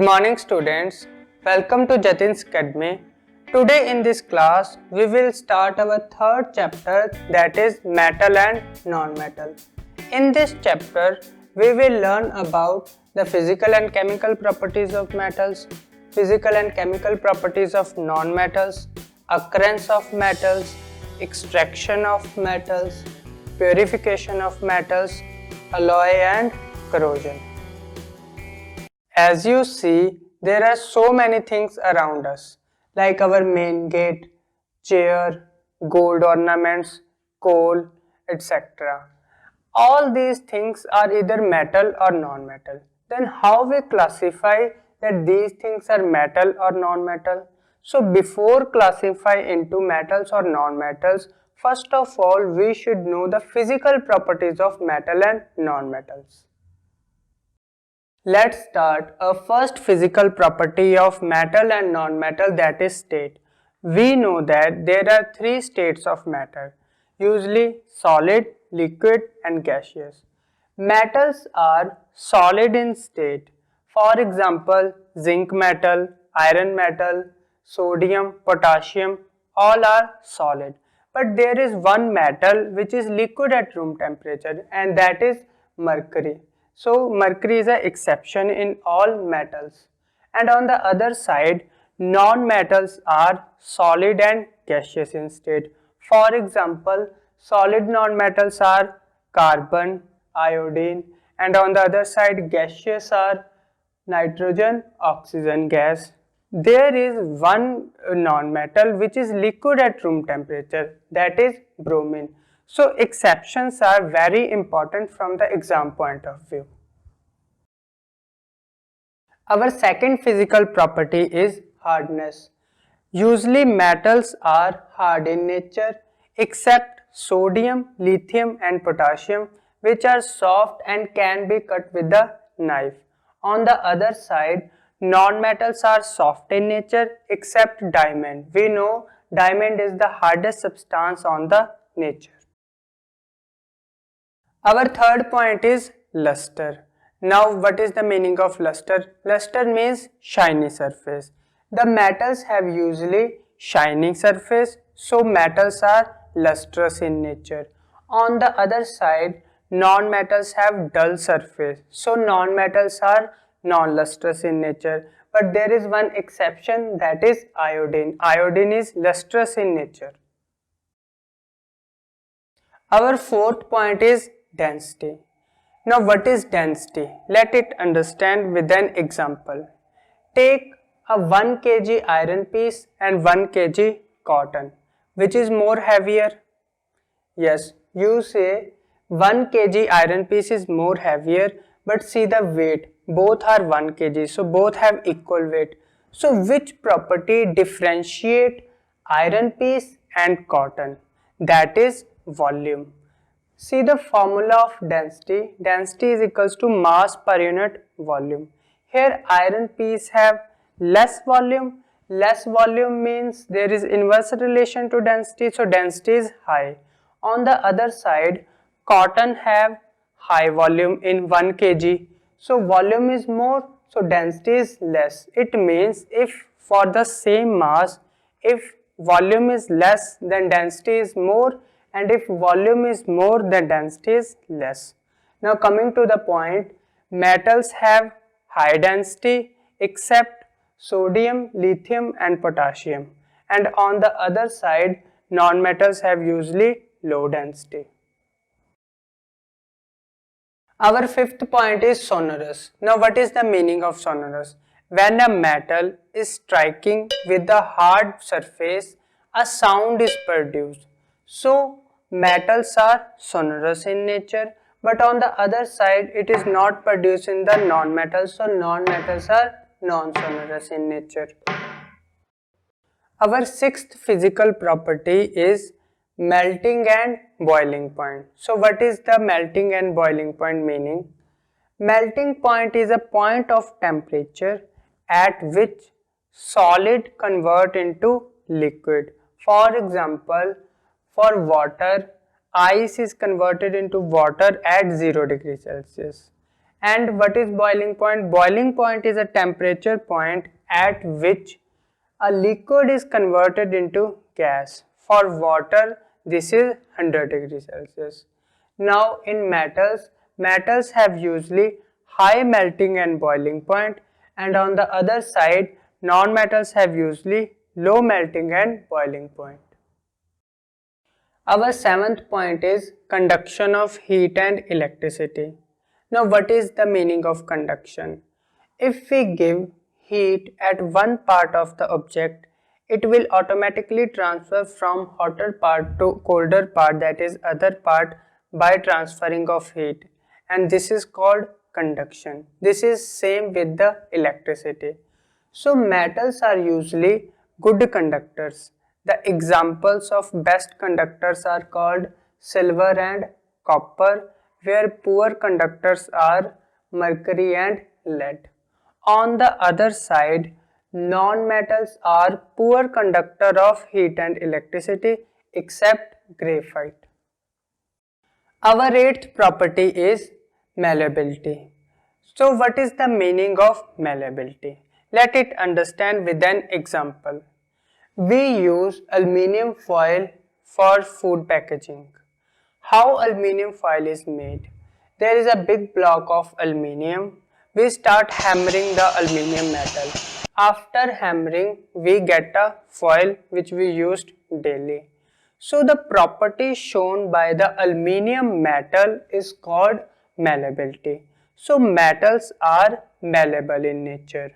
morning students, welcome to Jatin's Academy. Today in this class we will start our third chapter, that is metal and non-metal. In this chapter we will learn about the physical and chemical properties of metals, physical and chemical properties of non-metals, occurrence of metals, extraction of metals, purification of metals, alloy and corrosion. As you see, there are so many things around us, like our main gate, chair, gold ornaments, coal, etc. All these things are either metal or non-metal. Then how we classify that these things are metal or non-metal? So before classify into metals or non-metals, first of all we should know the physical properties of metal and non-metals. Let's start a first physical property of metal and non-metal, that is state. We know that there are three states of matter, usually solid, liquid and gaseous. Metals are solid in state. For example, zinc metal, iron metal, sodium, potassium, all are solid. But there is one metal which is liquid at room temperature, and that is mercury. So mercury is an exception in all metals. And on the other side, non-metals are solid and gaseous in state. For example, solid non-metals are carbon, iodine, and on the other side gaseous are nitrogen, oxygen gas. There is one non-metal which is liquid at room temperature, that is bromine. So exceptions are very important from the exam point of view. Our second physical property is hardness. Usually metals are hard in nature except sodium, lithium and potassium, which are soft and can be cut with a knife. On the other side, non-metals are soft in nature except diamond. We know diamond is the hardest substance on the nature. Our third point is luster. Now what is the meaning of luster? Luster means shiny surface. The metals have usually shining surface, so metals are lustrous in nature. On the other side, non-metals have dull surface, so non-metals are non-lustrous in nature. But there is one exception, that is iodine. Iodine is lustrous in nature. Our fourth point is density. Now what is density? Let it understand with an example. Take a 1 kg iron piece and 1 kg cotton. Which is more heavier? Yes, you say 1 kg iron piece is more heavier, but see the weight. Both are 1 kg, so both have equal weight. So which property differentiate iron piece and cotton? That is volume. See the formula of density. Density is equals to mass per unit volume. Here iron piece have less volume. Less volume means there is inverse relation to density, so density is high. On the other side, cotton have high volume in 1 kg. So volume is more, so density is less. It means if for the same mass, if volume is less, then density is more, and if volume is more, then density is less. Now coming to the point, metals have high density except sodium, lithium and potassium, and on the other side non-metals have usually low density. Our fifth point is sonorous. Now what is the meaning of sonorous? When a metal is striking with the hard surface, a sound is produced. So metals are sonorous in nature, but on the other side it is not produced in the non-metals, so non-metals are non-sonorous in nature. Our sixth physical property is melting and boiling point. So what is the melting and boiling point meaning? Melting point is a point of temperature at which solid convert into liquid. For example, for water, ice is converted into water at 0 degrees Celsius. And what is boiling point? Boiling point is a temperature point at which a liquid is converted into gas. For water, this is 100 degrees Celsius. Now in metals, metals have usually high melting and boiling point, and on the other side, non-metals have usually low melting and boiling point. Our seventh point is conduction of heat and electricity. Now what is the meaning of conduction? If we give heat at one part of the object, it will automatically transfer from hotter part to colder part, that is other part, by transferring of heat, and this is called conduction. This is same with the electricity. So metals are usually good conductors. The examples of best conductors are called silver and copper, where poor conductors are mercury and lead. On the other side, non-metals are poor conductor of heat and electricity except graphite. Our eighth property is malleability. So what is the meaning of malleability? Let it understand with an example. We use aluminium foil for food packaging. How aluminium foil is made? There is a big block of aluminium. We start hammering the aluminium metal. After hammering, we get a foil which we used daily. So the property shown by the aluminium metal is called malleability. So metals are malleable in nature.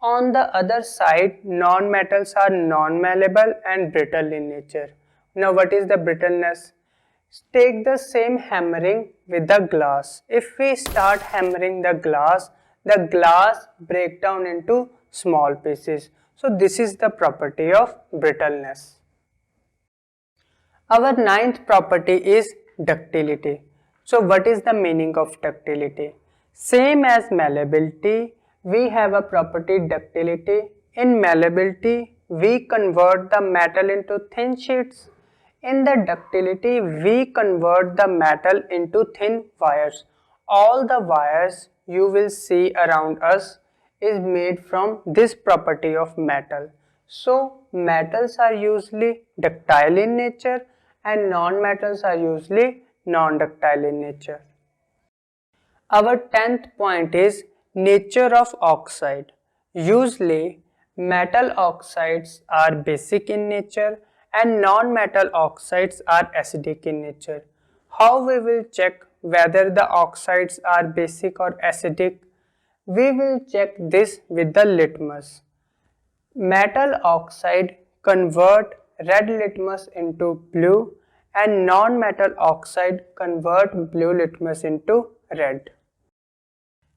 On the other side, non-metals are non-malleable and brittle in nature. Now what is the brittleness? Take the same hammering with the glass. If we start hammering the glass breaks down into small pieces. So this is the property of brittleness. Our ninth property is ductility. So what is the meaning of ductility? Same as malleability, we have a property ductility. In malleability, we convert the metal into thin sheets. In the ductility, we convert the metal into thin wires. All the wires you will see around us is made from this property of metal. So metals are usually ductile in nature and non-metals are usually non-ductile in nature. Our 10th point is nature of oxide. Usually metal oxides are basic in nature and non-metal oxides are acidic in nature. How we will check whether the oxides are basic or acidic? We will check this with the litmus. Metal oxide convert red litmus into blue and non-metal oxide convert blue litmus into red.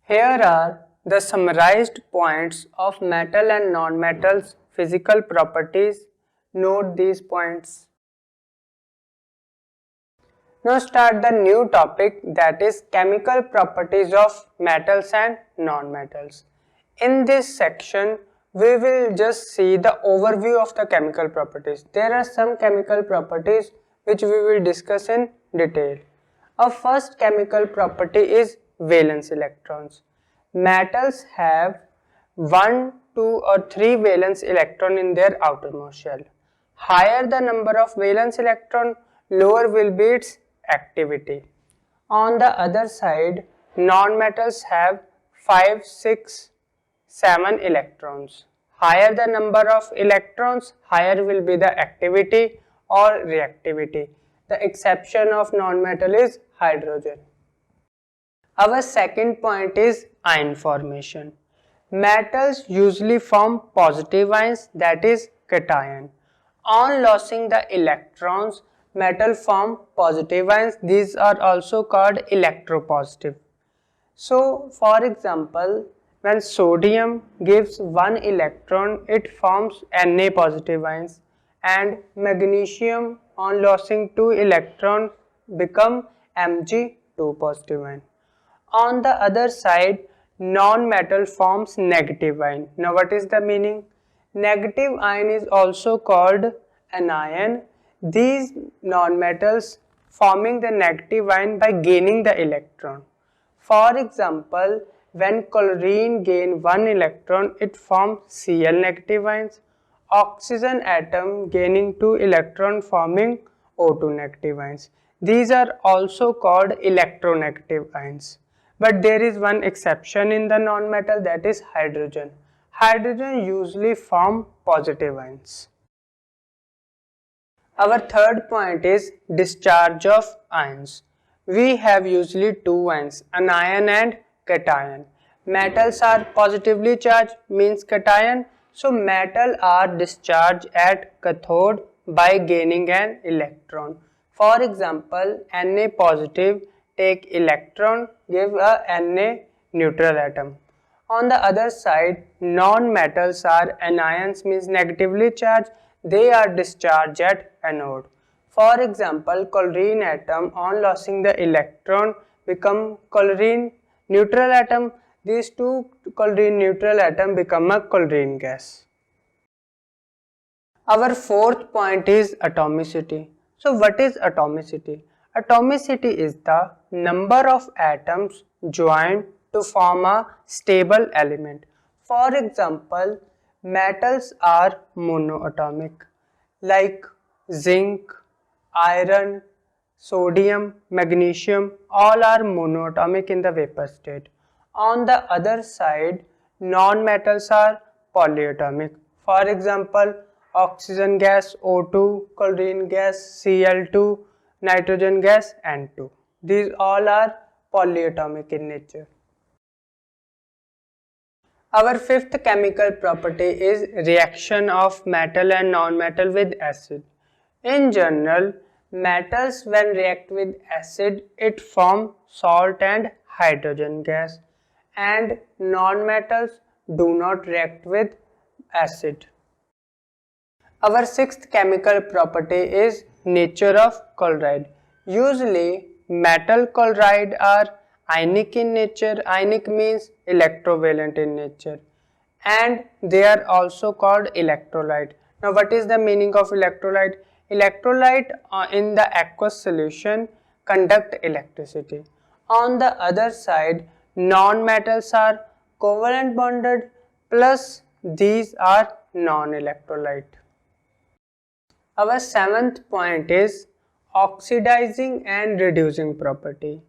Here are the summarized points of metal and non-metals physical properties. Note these points. Now start the new topic, that is chemical properties of metals and non-metals. In this section, we will just see the overview of the chemical properties. There are some chemical properties which we will discuss in detail. Our first chemical property is valence electrons. Metals have 1, 2 or 3 valence electron in their outermost shell. Higher the number of valence electron, lower will be its activity. On the other side, non-metals have 5, 6, 7 electrons. Higher the number of electrons, higher will be the activity or reactivity. The exception of non-metal is hydrogen. Our second point is ion formation. Metals usually form positive ions, that is cation. On losing the electrons, metal form positive ions. These are also called electropositive. So for example, when sodium gives 1 electron, it forms Na positive ions, and magnesium on losing 2 electrons become Mg2 positive ion. On the other side, non-metal forms negative ion. Now what is the meaning? Negative ion is also called anion. These non-metals forming the negative ion by gaining the electron. For example, when chlorine gain one electron, it forms Cl negative ions. Oxygen atom gaining two electron forming O2 negative ions. These are also called electronegative ions. But there is one exception in the non-metal, that is hydrogen. Hydrogen usually form positive ions. Our third point is discharge of ions. We have usually two ions, anion and cation. Metals are positively charged, means cation. So metal are discharged at cathode by gaining an electron. For example, Na positive take electron, give a Na neutral atom. On the other side, non-metals are anions, means negatively charged. They are discharged at anode. For example, chlorine atom on losing the electron become chlorine neutral atom. These two chlorine neutral atom become a chlorine gas. Our fourth point is atomicity. So what is atomicity? Atomicity is the number of atoms joined to form a stable element. For example, metals are monoatomic like zinc, iron, sodium, magnesium, all are monoatomic in the vapor state. On the other side, non-metals are polyatomic. For example, oxygen gas O2, chlorine gas Cl2, nitrogen gas N2. These all are polyatomic in nature. Our fifth chemical property is reaction of metal and non-metal with acid. In general, metals when react with acid, it form salt and hydrogen gas, and non-metals do not react with acid. Our sixth chemical property is nature of chloride. Usually metal chloride are ionic in nature. Ionic means electrovalent in nature, and they are also called electrolyte. Now what is the meaning of electrolyte? Electrolyte in the aqueous solution conduct electricity. On the other side, non-metals are covalent bonded, plus these are non-electrolyte. Our seventh point is oxidizing and reducing property.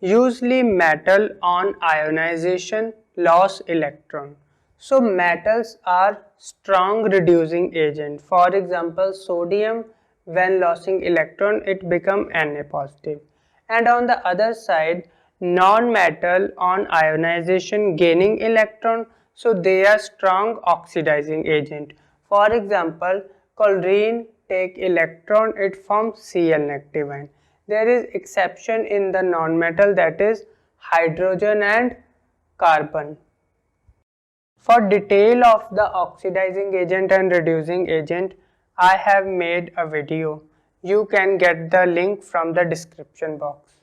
Usually metal on ionization loss electron. So metals are strong reducing agent. For example, sodium when losing electron it become Na positive. And on the other side, non-metal on ionization gaining electron, so they are strong oxidizing agent. For example, chlorine take electron, it forms Cl negative ion. There is exception in the non-metal, that is hydrogen and carbon. For detail of the oxidizing agent and reducing agent, I have made a video. You can get the link from the description box.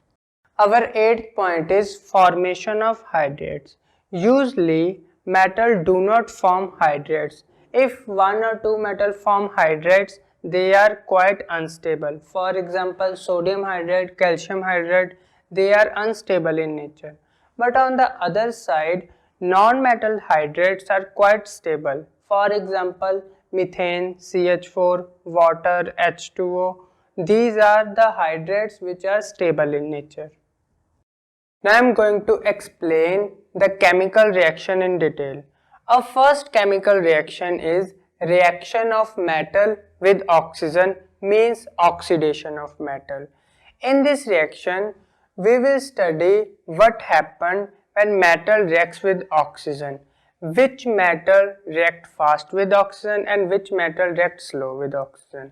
Our eighth point is formation of hydrates. Usually metal do not form hydrates. If one or two metal form hydrates, they are quite unstable. For example, sodium hydrate, calcium hydrate, they are unstable in nature. But on the other side, non-metal hydrates are quite stable. For example, methane, CH4, water, H2O. These are the hydrates which are stable in nature. Now I am going to explain the chemical reaction in detail. Our first chemical reaction is reaction of metal with oxygen, means oxidation of metal. In this reaction, we will study what happened when metal reacts with oxygen, which metal react fast with oxygen and which metal react slow with oxygen.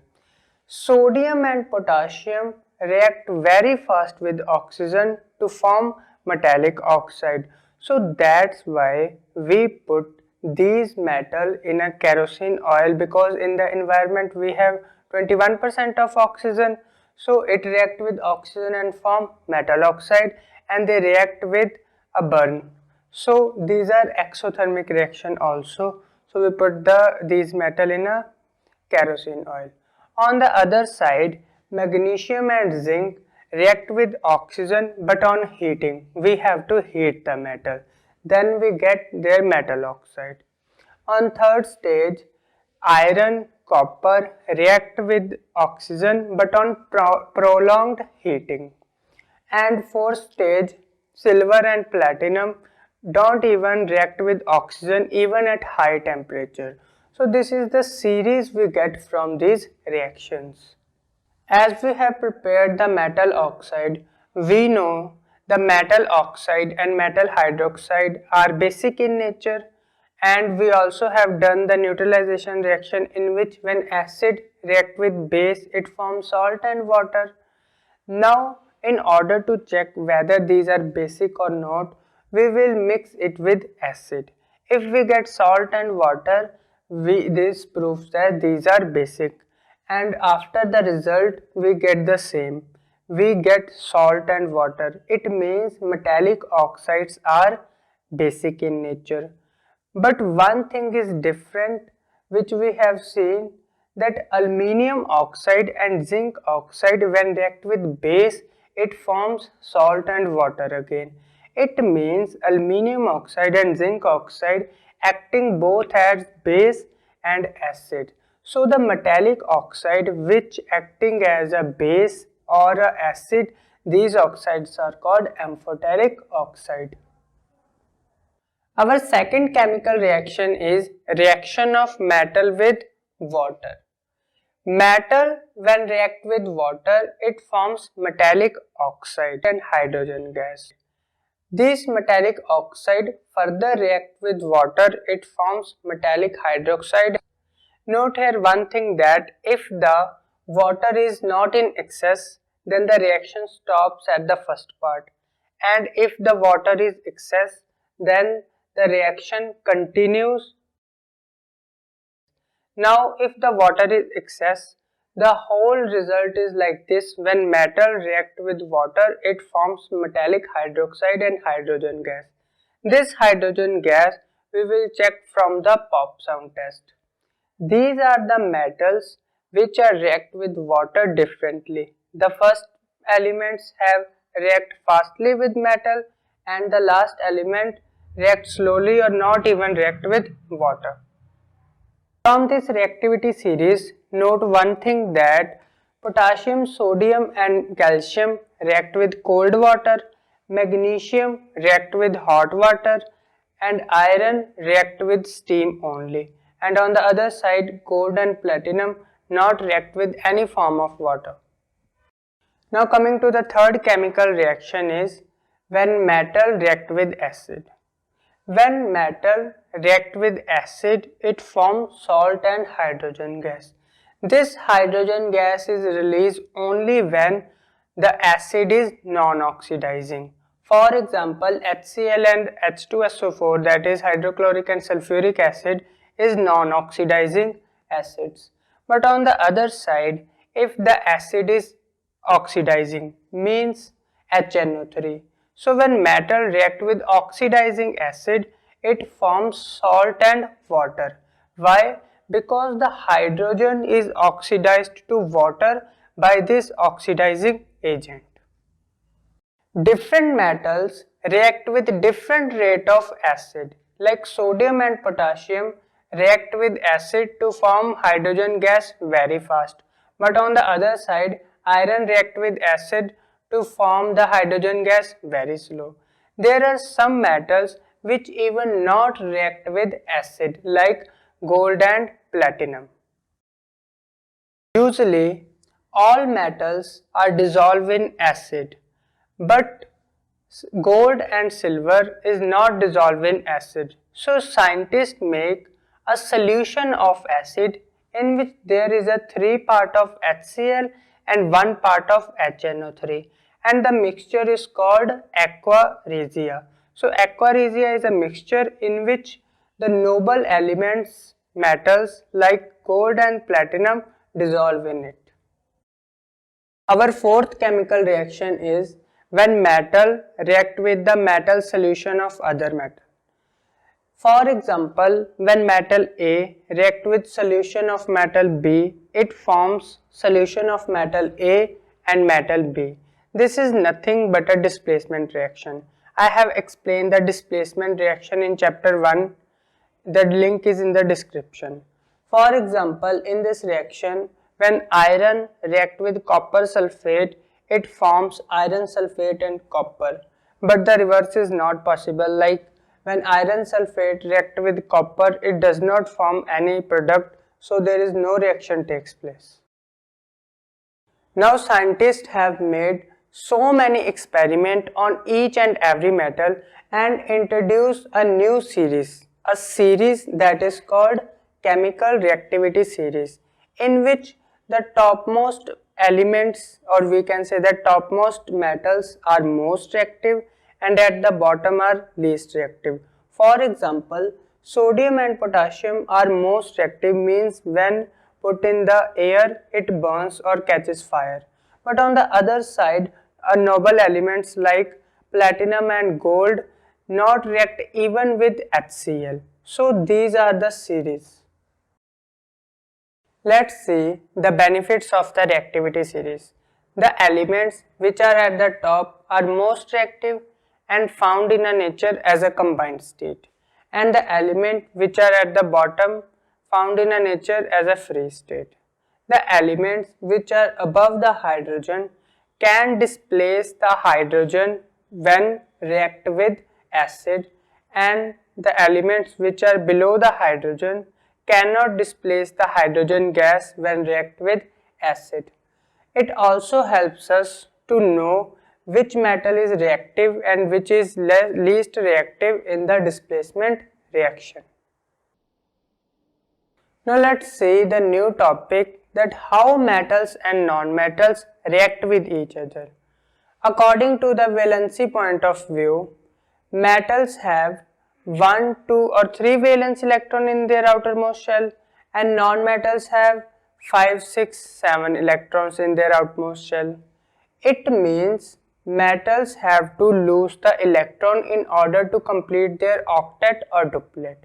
Sodium and potassium react very fast with oxygen to form metallic oxide. So that's why we put these metal in a kerosene oil, because in the environment we have 21% of oxygen. So it react with oxygen and form metal oxide, and they react with a burn. So these are exothermic reaction also. So we put these metal in a kerosene oil. On the other side, magnesium and zinc react with oxygen, but on heating, we have to heat the metal. Then we get their metal oxide. On third stage, iron, copper react with oxygen, but on prolonged heating. And fourth stage, silver and platinum don't even react with oxygen even at high temperature. So this is the series we get from these reactions. As we have prepared the metal oxide, we know the metal oxide and metal hydroxide are basic in nature, and we also have done the neutralization reaction in which when acid react with base it forms salt and water. Now in order to check whether these are basic or not, we will mix it with acid. If we get salt and water, this proves that these are basic, and after the result we get the same. We get salt and water. It means metallic oxides are basic in nature. But one thing is different, which we have seen, that aluminium oxide and zinc oxide when react with base, it forms salt and water again. It means aluminium oxide and zinc oxide acting both as base and acid. So the metallic oxide which acting as a base or a acid, these oxides are called amphoteric oxide. Our second chemical reaction is reaction of metal with water. Metal when react with water, it forms metallic oxide and hydrogen gas. This metallic oxide further react with water, it forms metallic hydroxide. Note here one thing, that if the water is not in excess, then the reaction stops at the first part, and if the water is excess, then the reaction continues. Now if the water is excess, the whole result is like this: when metal react with water, it forms metallic hydroxide and hydrogen gas. This hydrogen gas we will check from the pop sound test. These are the metals which are react with water differently. The first elements have react fastly with metal, and the last element react slowly or not even react with water. From this reactivity series, note one thing, that potassium, sodium and calcium react with cold water, magnesium react with hot water, and iron react with steam only. And on the other side, gold and platinum not react with any form of water. Now coming to the third chemical reaction is when metal react with acid. When metal react with acid, it forms salt and hydrogen gas. This hydrogen gas is released only when the acid is non-oxidizing. For example, HCl and H2SO4, that is hydrochloric and sulfuric acid, is non-oxidizing acids. But on the other side, if the acid is oxidizing, means HNO3. So when metal react with oxidizing acid, it forms salt and water. Why? Because the hydrogen is oxidized to water by this oxidizing agent. Different metals react with different rate of acid, like sodium and potassium react with acid to form hydrogen gas very fast, but on the other side, iron react with acid to form the hydrogen gas very slow. There are some metals which even not react with acid, like gold and platinum. Usually all metals are dissolved in acid, but gold and silver is not dissolved in acid. So scientists make a solution of acid in which there is a 3 part of HCl and 1 part of HNO3, and the mixture is called aqua regia. So aqua regia is a mixture in which the noble elements, metals like gold and platinum, dissolve in it. Our fourth chemical reaction is when metal react with the metal solution of other metal. For example, when metal A react with solution of metal B, it forms solution of metal A and metal B. This is nothing but a displacement reaction. I have explained the displacement reaction in chapter 1. The link is in the description. For example, in this reaction, when iron reacts with copper sulfate, it forms iron sulfate and copper. But the reverse is not possible. Like when iron sulfate reacts with copper, it does not form any product, so there is no reaction takes place. Now scientists have made so many experiments on each and every metal and introduced a new series, a series that is called chemical reactivity series, in which the topmost elements, or we can say the topmost metals, are most reactive and at the bottom are least reactive. For example, sodium and potassium are most reactive, means when put in the air it burns or catches fire. But on the other side, noble elements like platinum and gold not react even with HCl. So these are the series. Let's see the benefits of the reactivity series. The elements which are at the top are most reactive and found in a nature as a combined state, and the element which are at the bottom found in a nature as a free state. The elements which are above the hydrogen can displace the hydrogen when react with acid, and the elements which are below the hydrogen cannot displace the hydrogen gas when react with acid. It also helps us to know which metal is reactive and which is least reactive in the displacement reaction. Now let's see the new topic, that how metals and non-metals react with each other. According to the valency point of view, metals have 1, 2 or 3 valence electron in their outermost shell, and non-metals have 5, 6, 7 electrons in their outermost shell. It means metals have to lose the electron in order to complete their octet or duplet.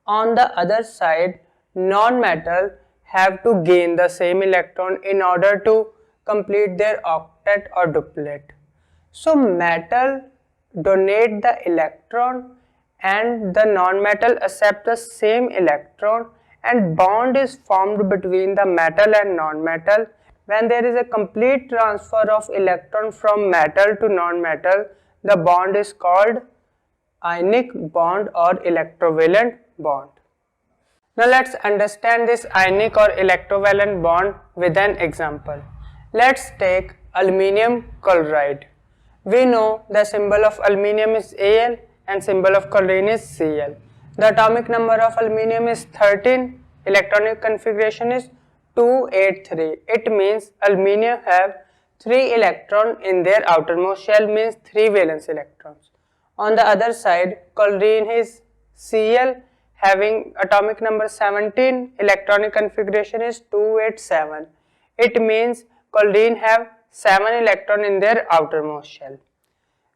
On the other side, non-metal have to gain the same electron in order to complete their octet or duplet. So metal donate the electron and the non-metal accept the same electron, and bond is formed between the metal and non-metal. When there is a complete transfer of electron from metal to non-metal, the bond is called ionic bond or electrovalent bond. Now let's understand this ionic or electrovalent bond with an example. Let's take aluminium chloride. We know the symbol of aluminium is Al and symbol of chlorine is Cl. The atomic number of aluminium is 13, electronic configuration is 283. It means aluminium have 3 electrons in their outermost shell, means 3 valence electrons. On the other side, chlorine is Cl having atomic number 17, electronic configuration is 287. It means chlorine have 7 electrons in their outermost shell.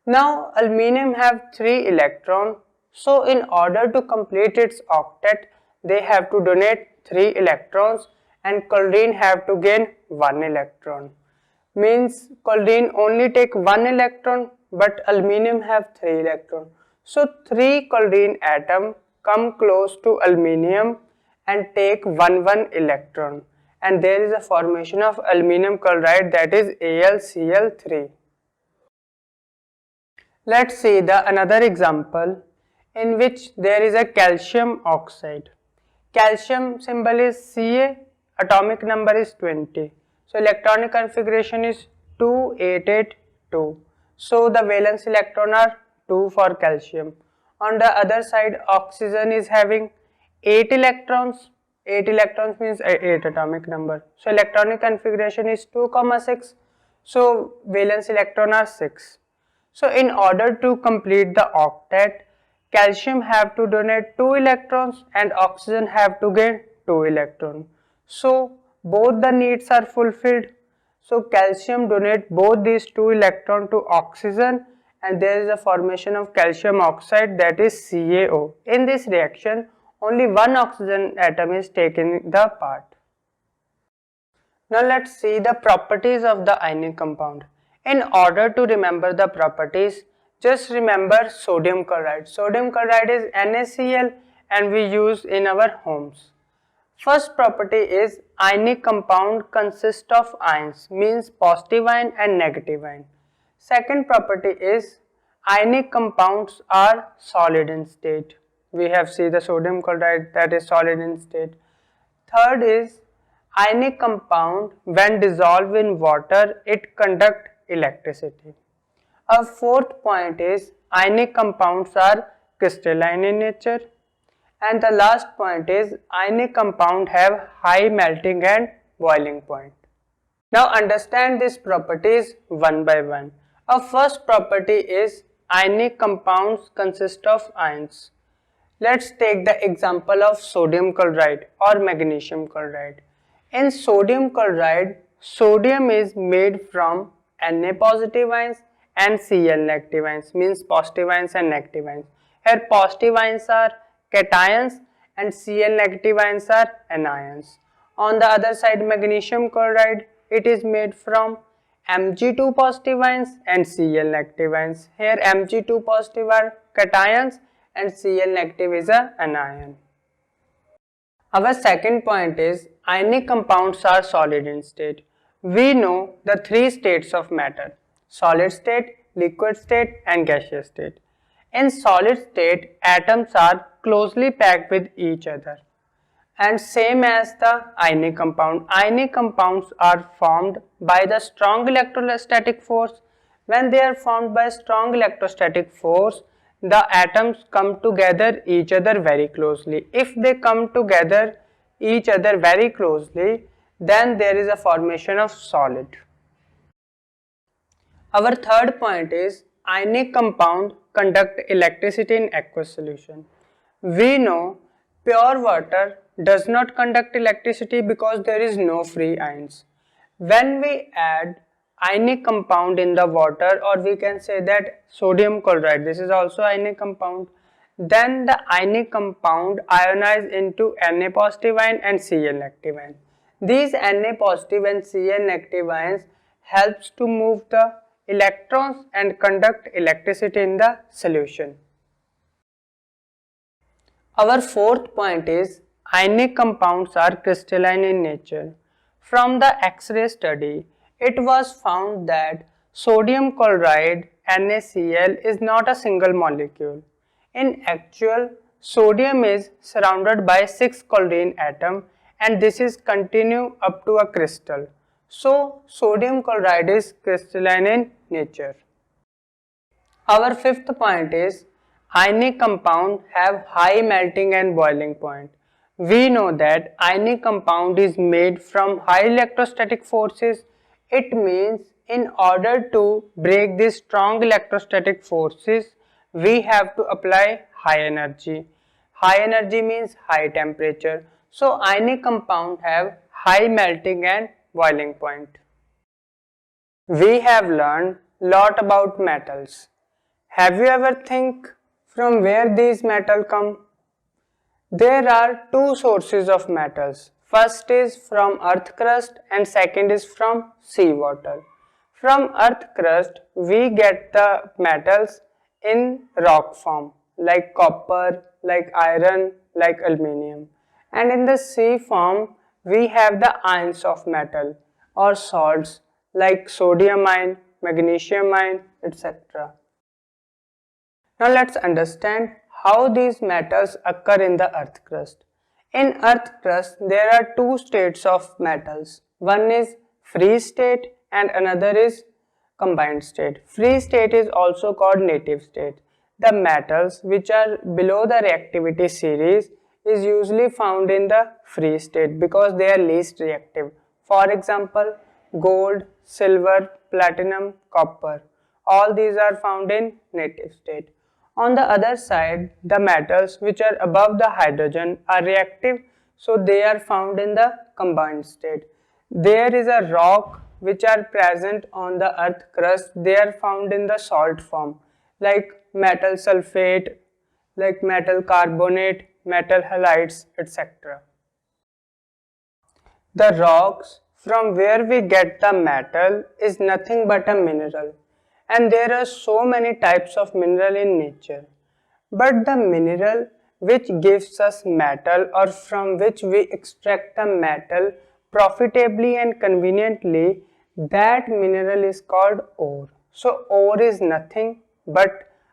Now aluminium have 3 electrons, so in order to complete its octet, they have to donate 3 electrons and chlorine have to gain 1 electron. Means chlorine only take 1 electron but aluminium have 3 electrons. So 3 chlorine atom come close to aluminium and take 1 electron, and there is a formation of aluminium chloride, that is AlCl3. Let's see another example in which there is a calcium oxide. Calcium symbol is Ca, atomic number is 20. So electronic configuration is 2882. So the valence electron are 2 for calcium. On the other side, oxygen is having 8 electrons. 8 electrons means 8 atomic number. So electronic configuration is 2, 6. So valence electron are 6. So in order to complete the octet, calcium have to donate 2 electrons and oxygen have to gain 2 electrons. So both the needs are fulfilled. So calcium donate both these 2 electrons to oxygen, and there is a formation of calcium oxide, that is CaO. In this reaction, only 1 oxygen atom is taken the part. Now let's see the properties of the ionic compound. In order to remember the properties, just remember sodium chloride. Sodium chloride is NaCl and we use in our homes. First property is ionic compound consists of ions, means positive ion and negative ion. Second property is ionic compounds are solid in state. We have seen the sodium chloride that is solid in state. Third is ionic compound when dissolved in water it conduct electricity. Our fourth point is ionic compounds are crystalline in nature. And the last point is ionic compound have high melting and boiling point. Now understand these properties one by one. Our first property is ionic compounds consist of ions. Let's take the example of sodium chloride or magnesium chloride. In sodium chloride, sodium is made from Na positive ions and Cl negative ions, means positive ions and negative ions. Here positive ions are cations and Cl negative ions are anions. On the other side, magnesium chloride, it is made from Mg2 positive ions and Cl negative ions. Here Mg2 positive are cations and Cl negative is an anion. Our second point is ionic compounds are solid in state. We know the three states of matter: solid state, liquid state and gaseous state. In solid state, atoms are closely packed with each other. And same as the ionic compounds are formed by the strong electrostatic force. When they are formed by strong electrostatic force, the atoms come together each other very closely. If they come together each other very closely, then there is a formation of solid. Our third point is ionic compound conduct electricity in aqueous solution. We know pure water does not conduct electricity because there is no free ions. When we add ionic compound in the water, or we can say that sodium chloride, this is also ionic compound, then the ionic compound ionize into Na positive ion and Cl negative ion. These Na positive and Cl negative ions helps to move the electrons and conduct electricity in the solution. Our fourth point is ionic compounds are crystalline in nature. From the X-ray study, it was found that sodium chloride NaCl is not a single molecule. In actual, sodium is surrounded by 6 chlorine atoms and this is continue up to a crystal. So, sodium chloride is crystalline in nature. Our fifth point is ionic compound have high melting and boiling point. We know that ionic compound is made from high electrostatic forces. It means in order to break these strong electrostatic forces, we have to apply high energy. High energy means high temperature. So ionic compound have high melting and boiling point. We have learned lot about metals. Have you ever think from where these metals come? There are two sources of metals. First is from earth crust and second is from seawater. From earth crust we get the metals in rock form like copper, like iron, like aluminium. And in the sea form we have the ions of metal or salts like sodium ion, magnesium ion, etc. Now let's understand how these metals occur in the earth crust. In earth crust there are two states of metals. One is free state and another is combined state. Free state is also called native state. The metals which are below the reactivity series is usually found in the free state because they are least reactive. For example, gold, silver, platinum, copper. All these are found in native state. On the other side, the metals which are above the hydrogen are reactive, so they are found in the combined state. There is a rock which are present on the earth crust. They are found in the salt form like metal sulfate, like metal carbonate, metal halides, etc. The rocks from where we get the metal is nothing but a mineral, and there are so many types of mineral in nature. But the mineral which gives us metal or from which we extract the metal profitably and conveniently, that mineral is called ore. So ore is nothing but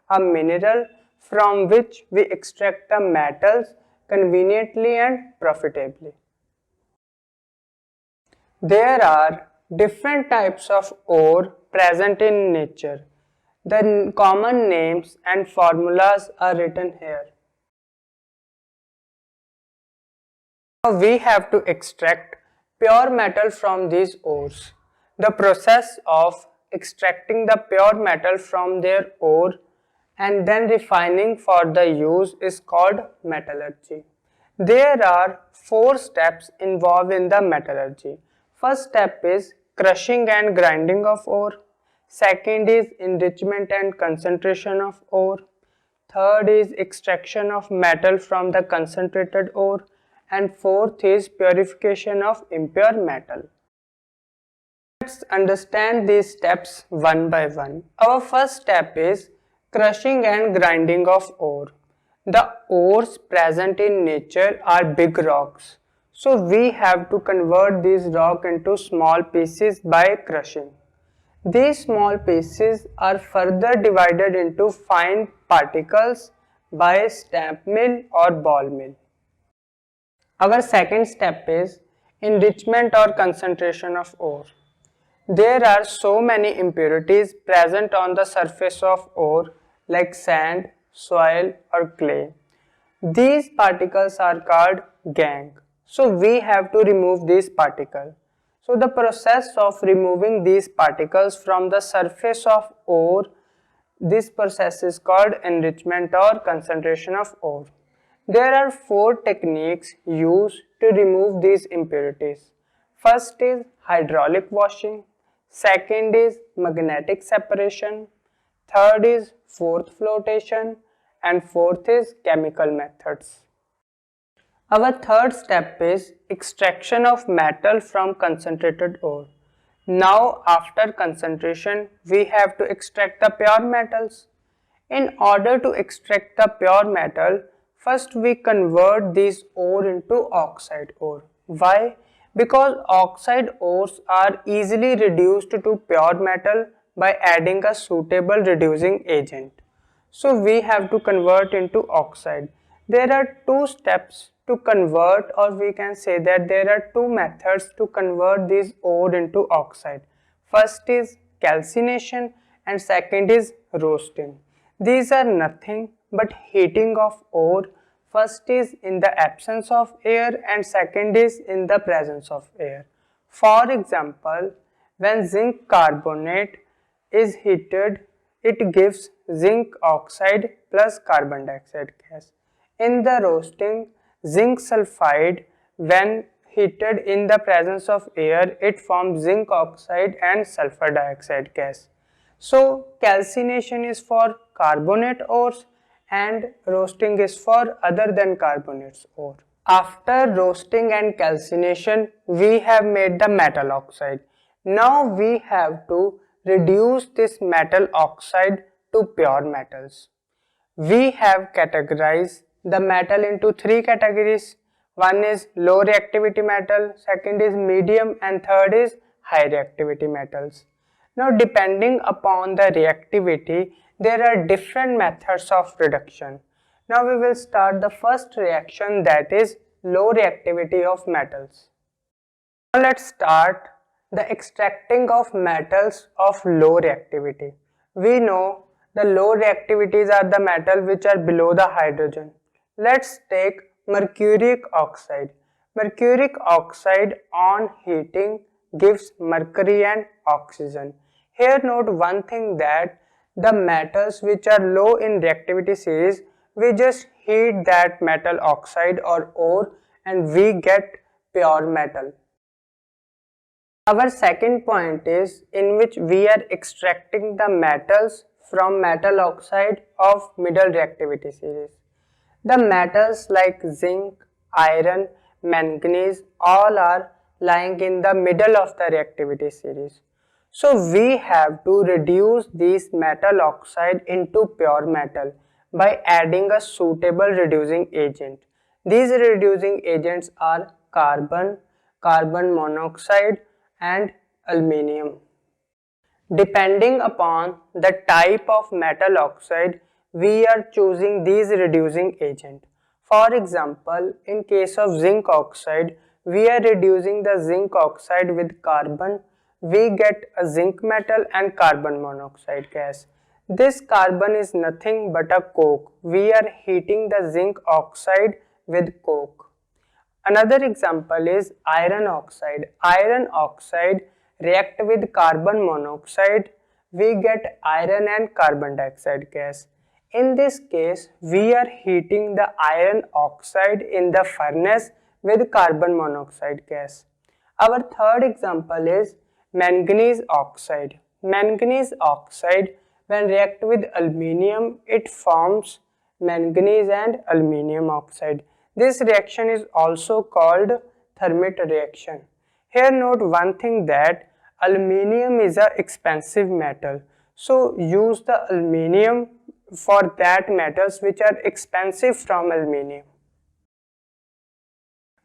a mineral from which we extract the metals conveniently and profitably. There are different types of ore present in nature. The common names and formulas are written here. Now we have to extract pure metal from these ores. The process of extracting the pure metal from their ore and then refining for the use is called metallurgy. There are 4 steps involved in the metallurgy. First step is crushing and grinding of ore. Second is enrichment and concentration of ore. Third is extraction of metal from the concentrated ore. And fourth is purification of impure metal. Let's understand these steps one by one. Our first step is crushing and grinding of ore. The ores present in nature are big rocks. So we have to convert these rocks into small pieces by crushing. These small pieces are further divided into fine particles by stamp mill or ball mill. Our second step is enrichment or concentration of ore. There are so many impurities present on the surface of ore like sand, soil or clay. These particles are called gangue. So we have to remove these particles. So the process of removing these particles from the surface of ore, this process is called enrichment or concentration of ore. There are 4 techniques used to remove these impurities. First is hydraulic washing, second is magnetic separation, third is fourth flotation, and fourth is chemical methods. Our third step is extraction of metal from concentrated ore. Now after concentration, we have to extract the pure metals. In order to extract the pure metal, first we convert these ore into oxide ore. Why? Because oxide ores are easily reduced to pure metal by adding a suitable reducing agent. So we have to convert into oxide. There are 2 steps to convert, or we can say that there are 2 methods to convert this ore into oxide. First is calcination and second is roasting. These are nothing but heating of ore. First is in the absence of air and second is in the presence of air. For example, when zinc carbonate is heated, it gives zinc oxide plus carbon dioxide gas. In the roasting, zinc sulfide, when heated in the presence of air, it forms zinc oxide and sulfur dioxide gas. So calcination is for carbonate ores and roasting is for other than carbonates ore. After roasting and calcination, we have made the metal oxide. Now we have to reduce this metal oxide to pure metals. We have categorized the metal into 3 categories. One is low reactivity metal, second is medium and third is high reactivity metals. Now depending upon the reactivity, there are different methods of reduction. Now we will start the first reaction, that is low reactivity of metals. Now let's start the extracting of metals of low reactivity. We know the low reactivities are the metal which are below the hydrogen. Let's take mercuric oxide. Mercuric oxide on heating gives mercury and oxygen. Here note one thing, that the metals which are low in reactivity series, we just heat that metal oxide or ore and we get pure metal. Our second point is in which we are extracting the metals from metal oxide of middle reactivity series. The metals like zinc, iron, manganese, all are lying in the middle of the reactivity series. So we have to reduce this metal oxide into pure metal by adding a suitable reducing agent. These reducing agents are carbon, carbon monoxide and aluminium. Depending upon the type of metal oxide, we are choosing these reducing agent. For example, in case of zinc oxide, we are reducing the zinc oxide with carbon. We get a zinc metal and carbon monoxide gas. This carbon is nothing but a coke. We are heating the zinc oxide with coke. Another example is iron oxide. Iron oxide react with carbon monoxide. We get iron and carbon dioxide gas. In this case, we are heating the iron oxide in the furnace with carbon monoxide gas. Our third example is manganese oxide. Manganese oxide, when react with aluminium, it forms manganese and aluminium oxide. This reaction is also called Thermit reaction. Here note one thing, that aluminium is an expensive metal. So use the aluminium for that metals which are expensive from aluminium.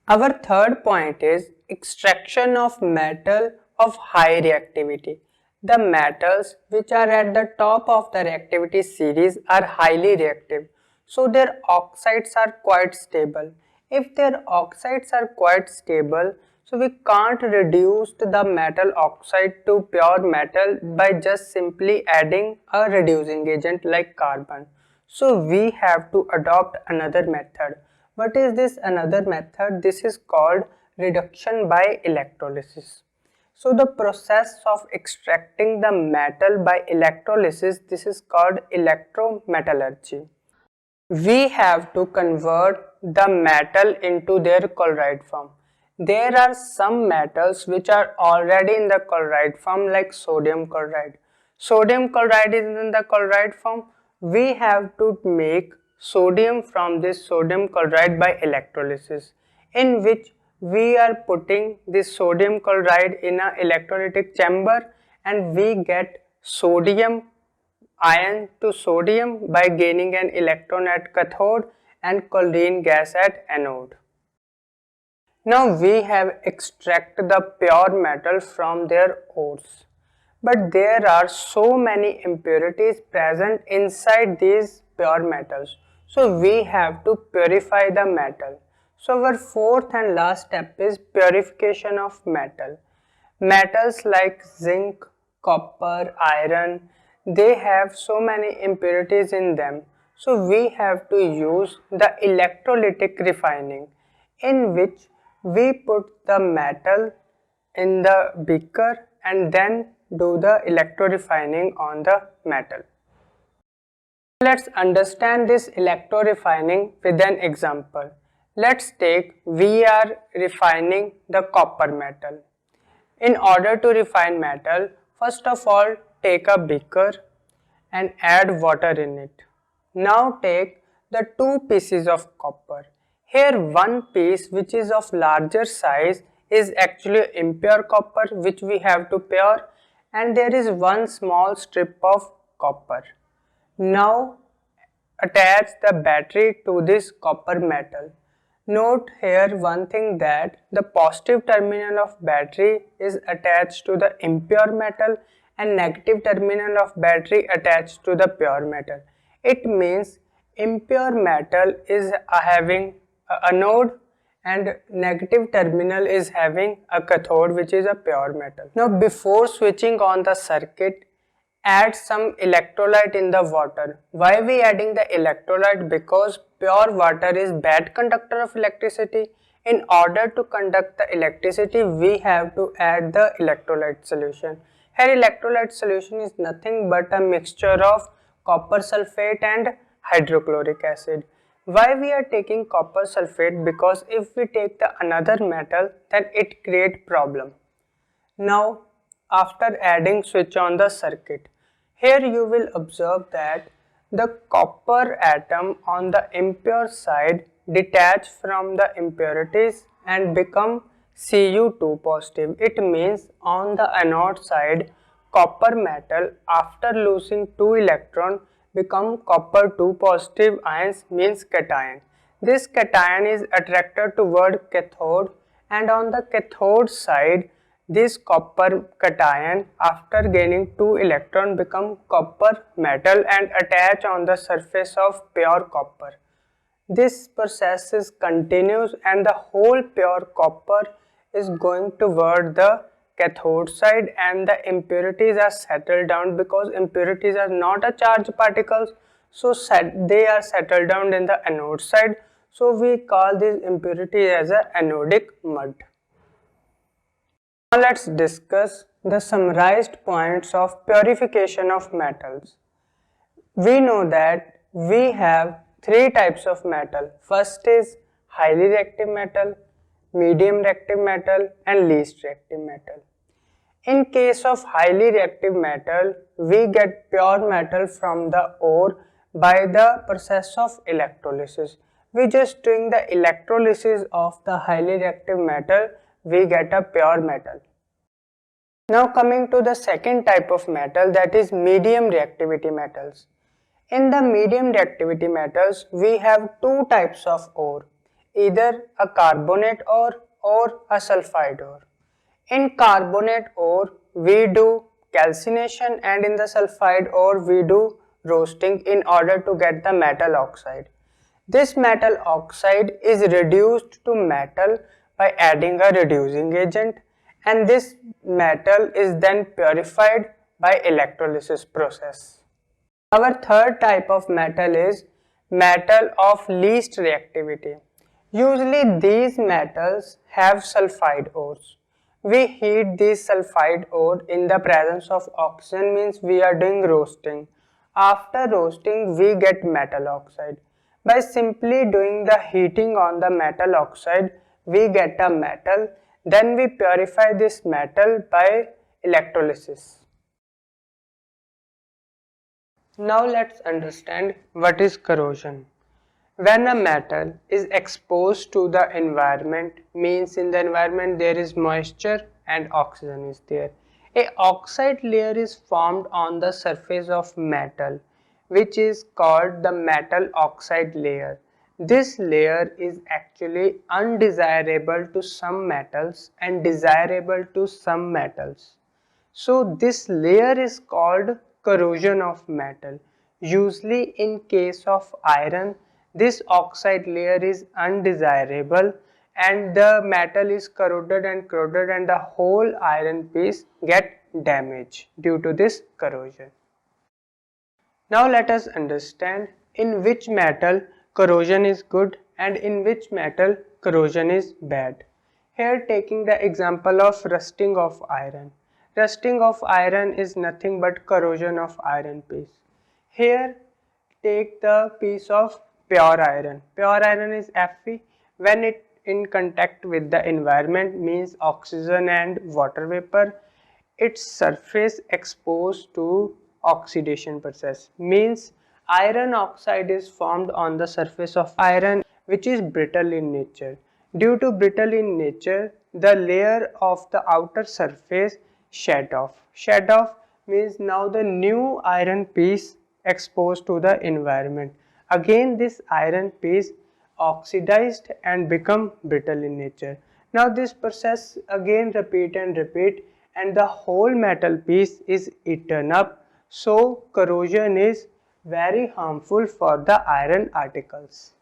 Our third point is extraction of metal of high reactivity. The metals which are at the top of the reactivity series are highly reactive, so their oxides are quite stable. If their oxides are quite stable, so we can't reduce the metal oxide to pure metal by just simply adding a reducing agent like carbon. So we have to adopt another method. What is this another method? This is called reduction by electrolysis. So the process of extracting the metal by electrolysis, this is called electrometallurgy. We have to convert the metal into their chloride form. There are some metals which are already in the chloride form like sodium chloride. Sodium chloride is in the chloride form. We have to make sodium from this sodium chloride by electrolysis, in which we are putting this sodium chloride in an electrolytic chamber and we get sodium ion to sodium by gaining an electron at cathode and chlorine gas at anode. Now we have extracted the pure metal from their ores, but there are so many impurities present inside these pure metals, so we have to purify the metal. So our fourth and last step is purification of metal. Metals like zinc, copper, iron, they have so many impurities in them. So we have to use the electrolytic refining, in which we put the metal in the beaker and then do the electro-refining on the metal. Let's understand this electro-refining with an example. Let's take we are refining the copper metal. In order to refine metal, first of all take a beaker and add water in it. Now take the two pieces of copper. Here one piece which is of larger size is actually impure copper which we have to pure, and there is one small strip of copper. Now attach the battery to this copper metal. Note here one thing, that the positive terminal of battery is attached to the impure metal and negative terminal of battery attached to the pure metal. It means impure metal is having a anode and negative terminal is having a cathode which is a pure metal. Now before switching on the circuit, add some electrolyte in the water. Why we adding the electrolyte? Because pure water is bad conductor of electricity. In order to conduct the electricity, we have to add the electrolyte solution. Here electrolyte solution is nothing but a mixture of copper sulfate and hydrochloric acid. Why we are taking copper sulfate? Because if we take the another metal, then it create problem. Now after adding, switch on the circuit. Here you will observe that the copper atom on the impure side detach from the impurities and become Cu2 positive. It means on the anode side, copper metal after losing 2 electron become copper 2 positive ions means cation. This cation is attracted toward cathode, and on the cathode side, this copper cation after gaining 2 electron become copper metal and attach on the surface of pure copper. This process is continuous and the whole pure copper is going toward the cathode side, and the impurities are settled down because impurities are not a charged particles, so they are settled down in the anode side. So we call this impurity as a anodic mud. Now let's discuss the summarized points of purification of metals. We know that we have three types of metal. First is highly reactive metal, medium reactive metal and least reactive metal. In case of highly reactive metal, we get pure metal from the ore by the process of electrolysis. We just doing the electrolysis of the highly reactive metal, we get a pure metal. Now coming to the second type of metal, that is medium reactivity metals. In the medium reactivity metals, we have two types of ore, either a carbonate ore or a sulfide ore. In carbonate ore, we do calcination, and in the sulfide ore, we do roasting in order to get the metal oxide. This metal oxide is reduced to metal by adding a reducing agent, and this metal is then purified by electrolysis process. Our third type of metal is metal of least reactivity. Usually these metals have sulfide ores. We heat this sulfide ore in the presence of oxygen, means we are doing roasting. After roasting we get metal oxide. By simply doing the heating on the metal oxide, we get a metal. Then we purify this metal by electrolysis. Now let's understand what is corrosion. When a metal is exposed to the environment, means in the environment there is moisture and oxygen is there. A oxide layer is formed on the surface of metal, which is called the metal oxide layer. This layer is actually undesirable to some metals and desirable to some metals. So this layer is called corrosion of metal. Usually in case of iron, this oxide layer is undesirable and the metal is corroded and the whole iron piece get damaged due to this corrosion. Now let us understand in which metal corrosion is good and in which metal corrosion is bad. Here taking the example of rusting of iron. Rusting of iron is nothing but corrosion of iron piece. Here take the piece of pure iron. Pure iron is Fe. When it in contact with the environment, means oxygen and water vapor, its surface exposed to oxidation process, means iron oxide is formed on the surface of iron, which is brittle in nature. Due to brittle in nature, the layer of the outer surface shed off. Shed off means now the new iron piece exposed to the environment. Again this iron piece oxidized and become brittle in nature. Now this process again repeat and the whole metal piece is eaten up. So corrosion is very harmful for the iron articles.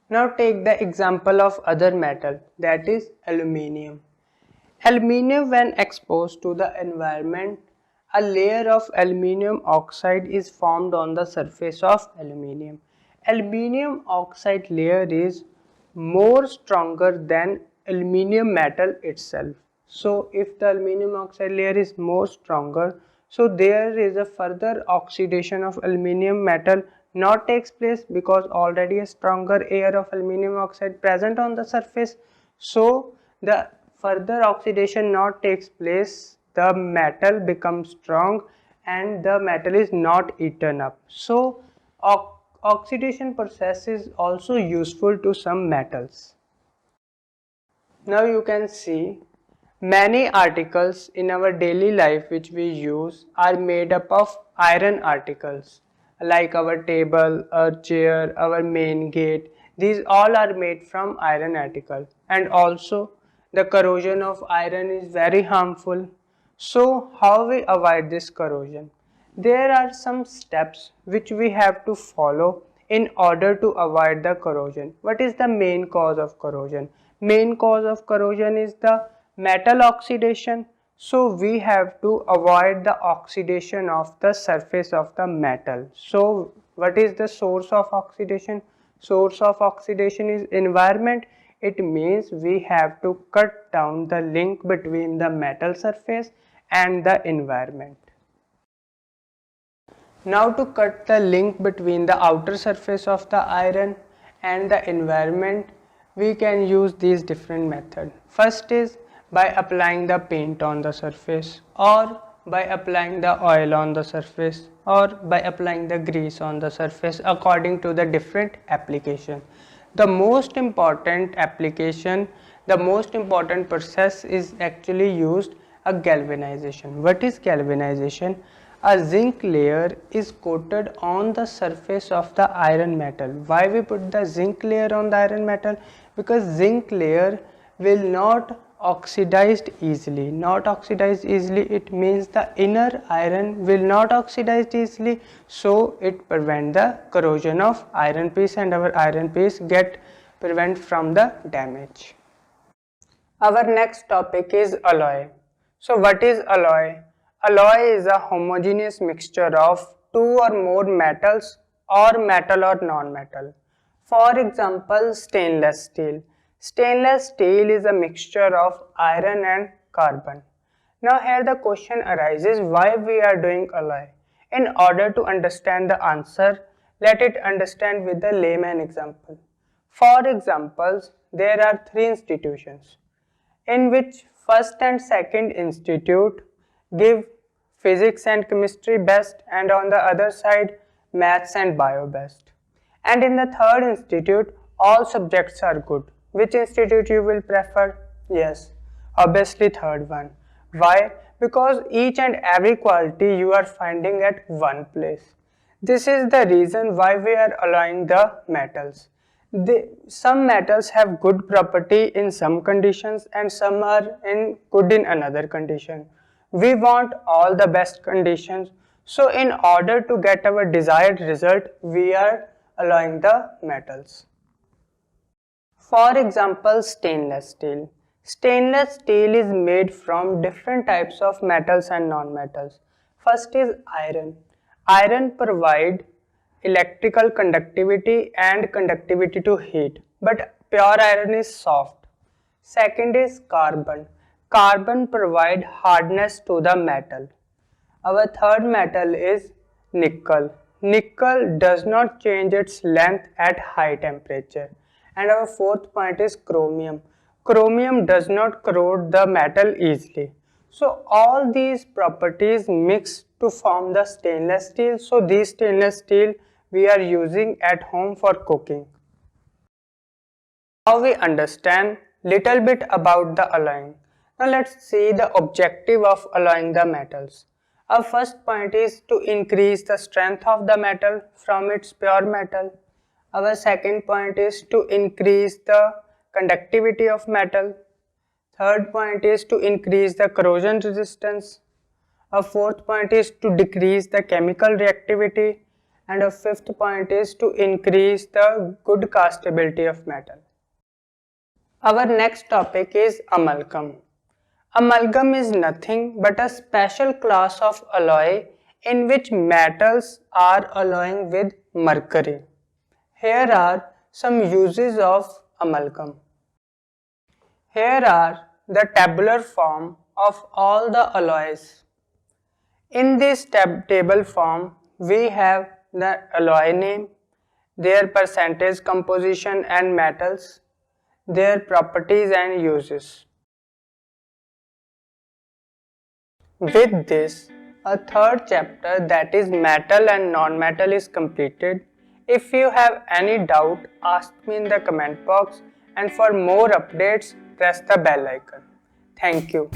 Now take the example of other metal, that is aluminium. Aluminium, when exposed to the environment, a layer of aluminium oxide is formed on the surface of aluminium. Aluminium oxide layer is more stronger than aluminium metal itself. So if the aluminium oxide layer is more stronger, so there is a further oxidation of aluminium metal not takes place because already a stronger layer of aluminium oxide present on the surface. So the further oxidation not takes place, the metal becomes strong and the metal is not eaten up. So oxidation process is also useful to some metals. Now you can see many articles in our daily life which we use are made up of iron articles, like our table, our chair, our main gate. These all are made from iron articles, and also the corrosion of iron is very harmful. So how we avoid this corrosion? There are some steps which we have to follow in order to avoid the corrosion. What is the main cause of corrosion? Main cause of corrosion is the metal oxidation. So we have to avoid the oxidation of the surface of the metal. So what is the source of oxidation? Source of oxidation is environment. It means we have to cut down the link between the metal surface and the environment. Now to cut the link between the outer surface of the iron and the environment, we can use these different methods. First is by applying the paint on the surface, or by applying the oil on the surface, or by applying the grease on the surface according to the different application. The most important application, the most important process is actually used a galvanization. What is galvanization? A zinc layer is coated on the surface of the iron metal. Why we put the zinc layer on the iron metal? Because zinc layer will not oxidized easily. Not oxidized easily, it means the inner iron will not oxidize easily, so it prevent the corrosion of iron piece and our iron piece get prevent from the damage. Our next topic is alloy. So what is alloy? Alloy is a homogeneous mixture of two or more metals or metal or non-metal. For example, stainless steel. Stainless steel is a mixture of iron and carbon. Now here the question arises, why we are doing alloy? In order to understand the answer, let it understand with the layman example. For examples, there are three institutions in which first and second institute give physics and chemistry best, and on the other side maths and bio best. And in the third institute all subjects are good. Which institute you will prefer? Yes, obviously third one. Why? Because each and every quality you are finding at one place. This is the reason why we are alloying the metals. Some metals have good property in some conditions and some are good in another condition. We want all the best conditions. So in order to get our desired result, we are alloying the metals. For example, stainless steel. Stainless steel is made from different types of metals and non-metals. First is iron. Iron provides electrical conductivity and conductivity to heat, but pure iron is soft. Second is carbon. Carbon provides hardness to the metal. Our third metal is nickel. Nickel does not change its length at high temperature. And our fourth point is chromium. Chromium does not corrode the metal easily. So all these properties mix to form the stainless steel. So these stainless steel we are using at home for cooking. Now we understand little bit about the alloying. Now let's see the objective of alloying the metals. Our first point is to increase the strength of the metal from its pure metal. Our second point is to increase the conductivity of metal. Third point is to increase the corrosion resistance. Our fourth point is to decrease the chemical reactivity. And our fifth point is to increase the good castability of metal. Our next topic is amalgam. Amalgam is nothing but a special class of alloy in which metals are alloying with mercury. Here are some uses of amalgam. Here are the tabular form of all the alloys. In this table form, we have the alloy name, their percentage composition and metals, their properties and uses. With this, a third chapter, that is metal and non-metal, is completed. If you have any doubt, ask me in the comment box, and for more updates, press the bell icon. Thank you.